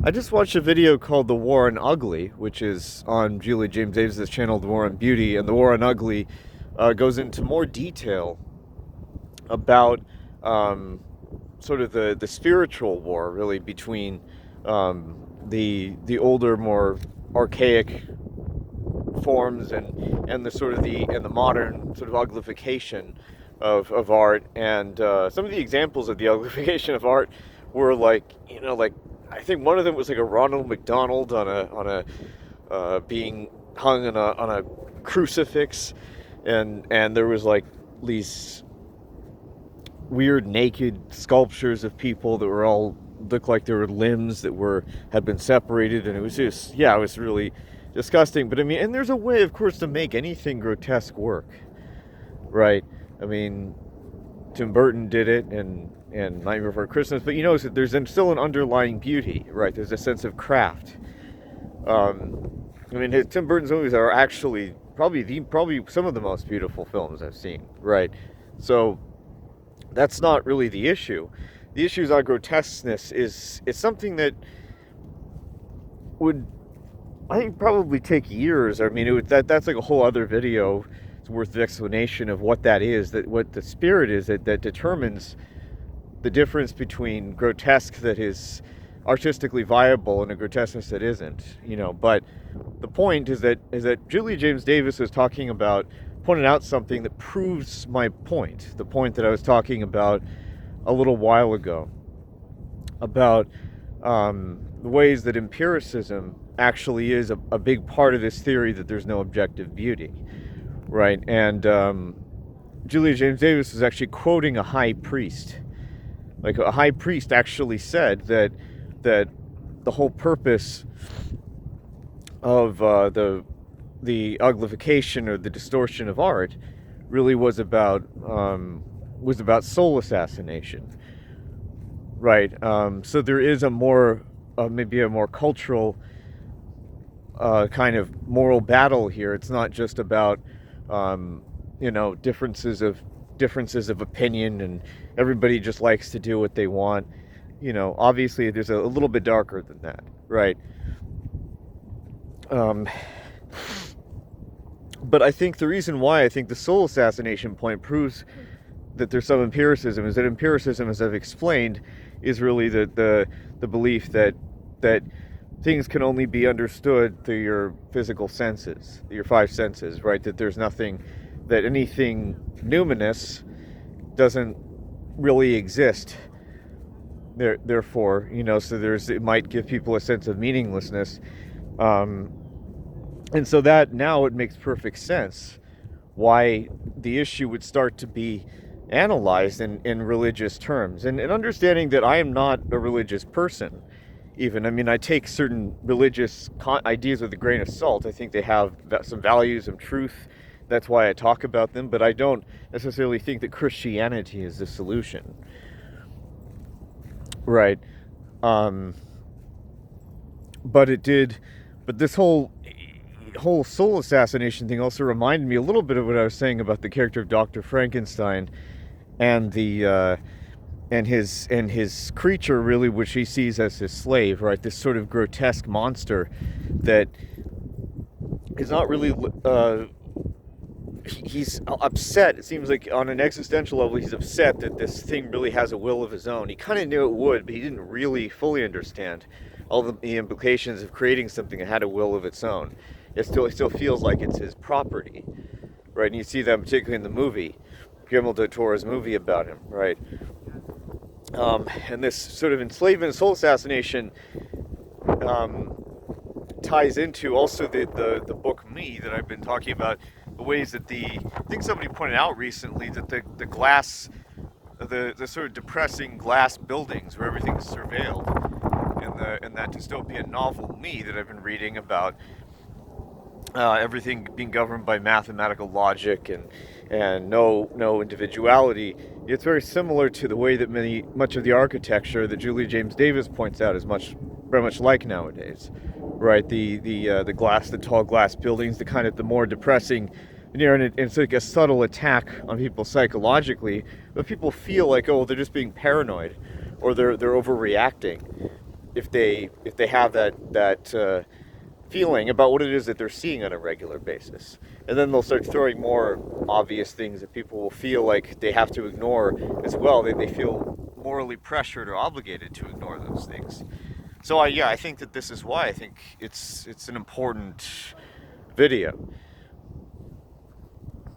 I just watched a video called The War on Ugly, which is on Julie James Davis' channel, The War on Beauty, and The War on Ugly goes into more detail about sort of the spiritual war, really, between the older, more archaic forms and the sort of the modern sort of uglification of art. And some of the examples of the uglification of art were like I think one of them was like a Ronald McDonald on a being hung on a crucifix, and there was like these weird naked sculptures of people that were all looked like there were limbs that had been separated, and it was just, yeah, it was really disgusting. But I mean, and there's a way, of course, to make anything grotesque work, right? I mean, Tim Burton did it, and Nightmare Before Christmas. But you notice that there's still an underlying beauty, right? There's a sense of craft. I mean, Tim Burton's movies are actually probably some of the most beautiful films I've seen, right? So that's not really the issue. The issue is our grotesqueness is something that would, I think, probably take years. I mean, that's like a whole other video. It's worth the explanation of what that is, that what the spirit is that determines the difference between grotesque that is artistically viable and a grotesqueness that isn't. But the point is that Julie James Davis is pointed out something that proves my point, the point that I was talking about a little while ago, about the ways that empiricism actually is a big part of this theory that there's no objective beauty, right? And Julia James Davis is actually quoting a high priest. Like, a high priest actually said that the whole purpose of the uglification or the distortion of art really was about soul assassination, right? So there is maybe a more cultural kind of moral battle here. It's not just about differences of opinion, and everybody just likes to do what they want. Obviously there's a little bit darker than that, right? But I think the reason why I think the soul assassination point proves that there's some empiricism is that empiricism, as I've explained, is really the belief that things can only be understood through your physical senses, your five senses, right? That anything numinous doesn't really exist. Therefore, so it might give people a sense of meaninglessness. And so that now it makes perfect sense why the issue would start to be analyzed in religious terms. And understanding that I am not a religious person, even. I mean, I take certain religious ideas with a grain of salt. I think they have some values, some truth. That's why I talk about them. But I don't necessarily think that Christianity is the solution. Right. But this whole soul assassination thing also reminded me a little bit of what I was saying about the character of Dr. Frankenstein and his creature, really, which he sees as his slave, right? This sort of grotesque monster that is not really he's upset. It seems like on an existential level he's upset that this thing really has a will of his own. He kind of knew it would, but he didn't really fully understand all the implications of creating something that had a will of its own. It still feels like it's his property, right? And you see that particularly in the movie, Guillermo del Toro's movie about him, right? And this sort of enslavement and soul assassination ties into also the book Me that I've been talking about, the ways that I think somebody pointed out recently that the glass, the sort of depressing glass buildings where everything's surveilled in that dystopian novel Me that I've been reading about, everything being governed by mathematical logic and no individuality. It's very similar to the way that much of the architecture that Julie James Davis points out is very much like nowadays, right? The tall glass buildings, the more depressing, and it's like a subtle attack on people psychologically, but people feel like, oh, they're just being paranoid, or they're overreacting. if they have that feeling about what it is that they're seeing on a regular basis. And then they'll start throwing more obvious things that people will feel like they have to ignore as well. They feel morally pressured or obligated to ignore those things. So yeah, I think that this is why I think it's an important video.